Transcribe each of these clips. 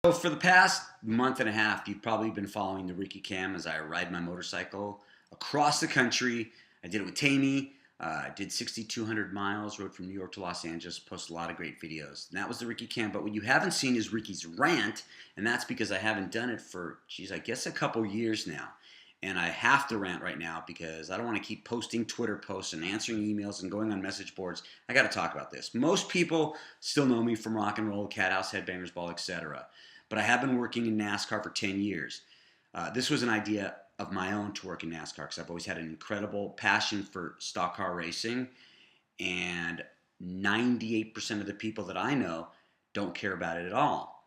So for the past month and a half, you've probably been following the Riki Cam as I ride my motorcycle across the country. I did it with Tammy. I did 6,200 miles, rode from New York to Los Angeles, posted a lot of great videos. And that was the Riki Cam. But what you haven't seen is Riki's rant, and that's because I haven't done it for, I guess a couple years now. And I have to rant right now because I don't want to keep posting Twitter posts and answering emails and going on message boards. I got to talk about this. Most people still know me from rock and roll, Cat House, Headbangers Ball, etc. But I have been working in NASCAR for 10 years. This was an idea of my own to work in NASCAR because I've always had an incredible passion for stock car racing, and 98% of the people that I know don't care about it at all.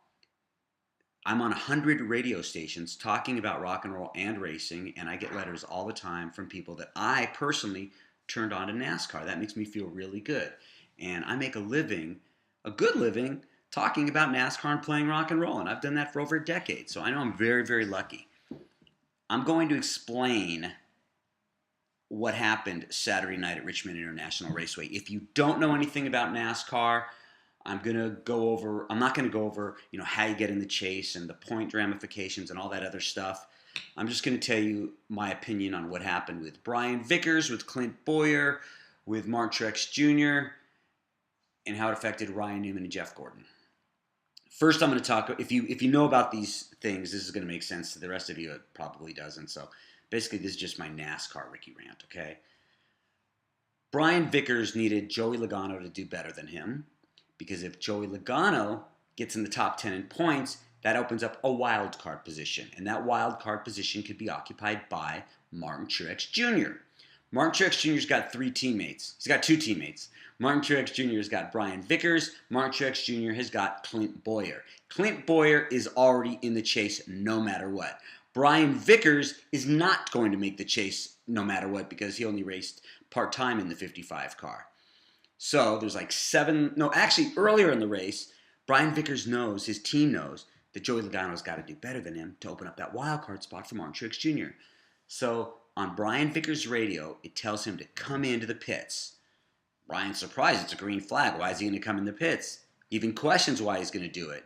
I'm on 100 radio stations talking about rock and roll and racing, and I get letters all the time from people that I personally turned on to NASCAR. That makes me feel really good. And I make a living, a good living, talking about NASCAR and playing rock and roll, and I've done that for over a decade, so I know I'm very, very lucky. I'm going to explain what happened Saturday night at Richmond International Raceway. If you don't know anything about NASCAR, I'm not going to go over, how you get in the chase and the point ramifications and all that other stuff. I'm just going to tell you my opinion on what happened with Brian Vickers, with Clint BOwyer, with Martin Truex Jr., and how it affected Ryan Newman and Jeff Gordon. First, I'm going to talk, if you know about these things, this is going to make sense. To the rest of you, it probably doesn't. So basically, this is just my NASCAR Riki rant, okay? Brian Vickers needed Joey Logano to do better than him, because if Joey Logano gets in the top 10 in points, that opens up a wild card position, and that wild card position could be occupied by Martin Truex Jr. Martin Truex Jr.'s got three teammates. He's got two teammates. Martin Truex Jr. has got Brian Vickers. Martin Truex Jr. has got Clint BOwyer. Clint BOwyer is already in the chase no matter what. Brian Vickers is not going to make the chase no matter what because he only raced part-time in the 55 car. So there's earlier in the race, Brian Vickers knows, his team knows, that Joey Logano's got to do better than him to open up that wild card spot for Martin Truex Jr. So on Brian Vickers' radio, it tells him to come into the pits. Brian's surprised. It's a green flag. Why is he going to come in the pits? He even questions why he's going to do it.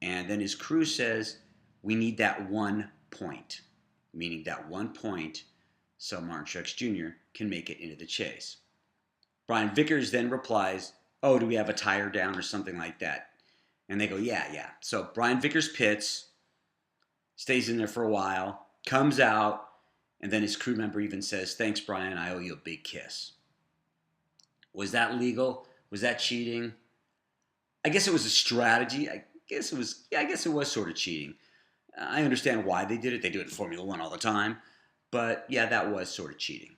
And then his crew says, we need that 1 point, meaning that 1 point so Martin Truex Jr. can make it into the chase. Brian Vickers then replies, oh, do we have a tire down or something like that? And they go, yeah. So Brian Vickers pits, stays in there for a while, comes out, and then his crew member even says, thanks, Brian, I owe you a big kiss. Was that legal? Was that cheating? I guess it was a strategy. I guess it was sort of cheating. I understand why they did it. They do it in Formula One all the time. But yeah, that was sort of cheating.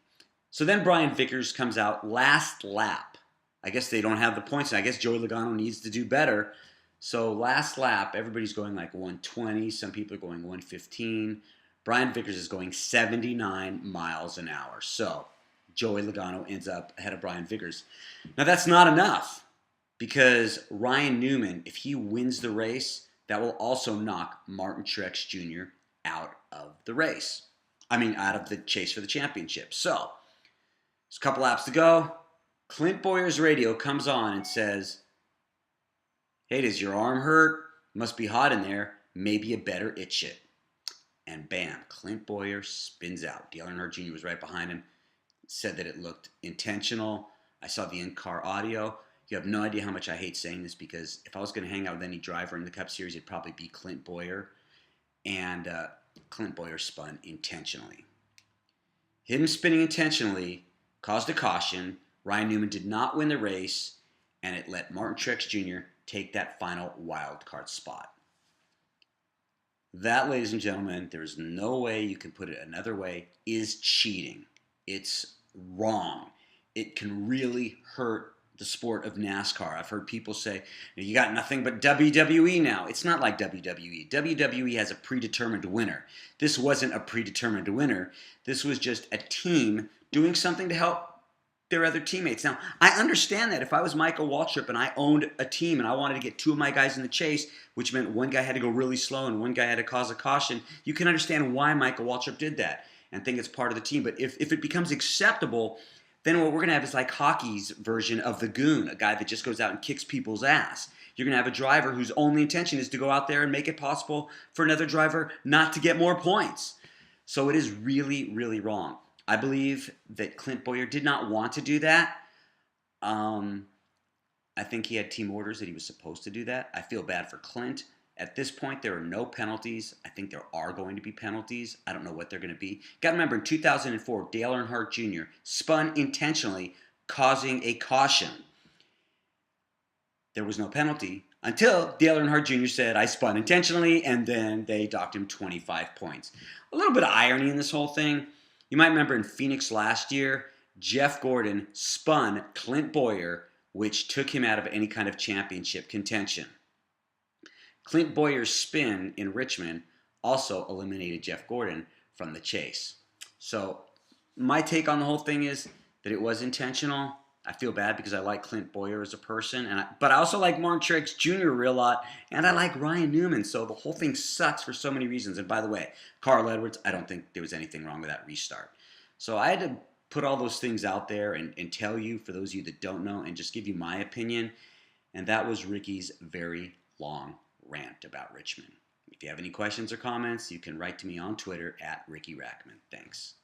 So then Brian Vickers comes out last lap. I guess they don't have the points. I guess Joey Logano needs to do better. So last lap, everybody's going like 120. Some people are going 115. Brian Vickers is going 79 miles an hour. So Joey Logano ends up ahead of Brian Vickers. Now that's not enough because Ryan Newman, if he wins the race, that will also knock Martin Truex Jr. out of the race. Out of the chase for the championship. So there's a couple laps to go. Clint BOwyer's radio comes on and says, hey, does your arm hurt? Must be hot in there. Maybe you better itch it. And bam, Clint BOwyer spins out. Dale Earnhardt Jr. was right behind him. Said that it looked intentional. I saw the in-car audio. You have no idea how much I hate saying this because if I was going to hang out with any driver in the Cup Series, it'd probably be Clint BOwyer. And Clint BOwyer spun intentionally. Him spinning intentionally caused a caution. Ryan Newman did not win the race, and it let Martin Truex Jr. take that final wild card spot. That, ladies and gentlemen, there's no way you can put it another way, is cheating. It's wrong. It can really hurt the sport of NASCAR. I've heard people say, you got nothing but WWE now. It's not like WWE. WWE has a predetermined winner. This wasn't a predetermined winner. This was just a team doing something to help their other teammates. Now, I understand that if I was Michael Waltrip and I owned a team and I wanted to get two of my guys in the chase, which meant one guy had to go really slow and one guy had to cause a caution, you can understand why Michael Waltrip did that and think it's part of the team. But if it becomes acceptable, then what we're going to have is like hockey's version of the goon, a guy that just goes out and kicks people's ass. You're going to have a driver whose only intention is to go out there and make it possible for another driver not to get more points. So it is really, really wrong. I believe that Clint Bowyer did not want to do that. I think he had team orders that he was supposed to do that. I feel bad for Clint. At this point, there are no penalties. I think there are going to be penalties. I don't know what they're going to be. Got to remember, in 2004, Dale Earnhardt Jr. spun intentionally, causing a caution. There was no penalty until Dale Earnhardt Jr. said, I spun intentionally, and then they docked him 25 points. A little bit of irony in this whole thing. You might remember in Phoenix last year, Jeff Gordon spun Clint Bowyer, which took him out of any kind of championship contention. Clint Bowyer's spin in Richmond also eliminated Jeff Gordon from the chase. So my take on the whole thing is that it was intentional. I feel bad because I like Clint Bowyer as a person, but I also like Mark Truex Jr. a real lot, and I like Ryan Newman. So the whole thing sucks for so many reasons. And by the way, Carl Edwards, I don't think there was anything wrong with that restart. So I had to put all those things out there and tell you, for those of you that don't know, and just give you my opinion. And that was Riki's very long rant about Richmond. If you have any questions or comments, you can write to me on Twitter at Riki Rachtman. Thanks.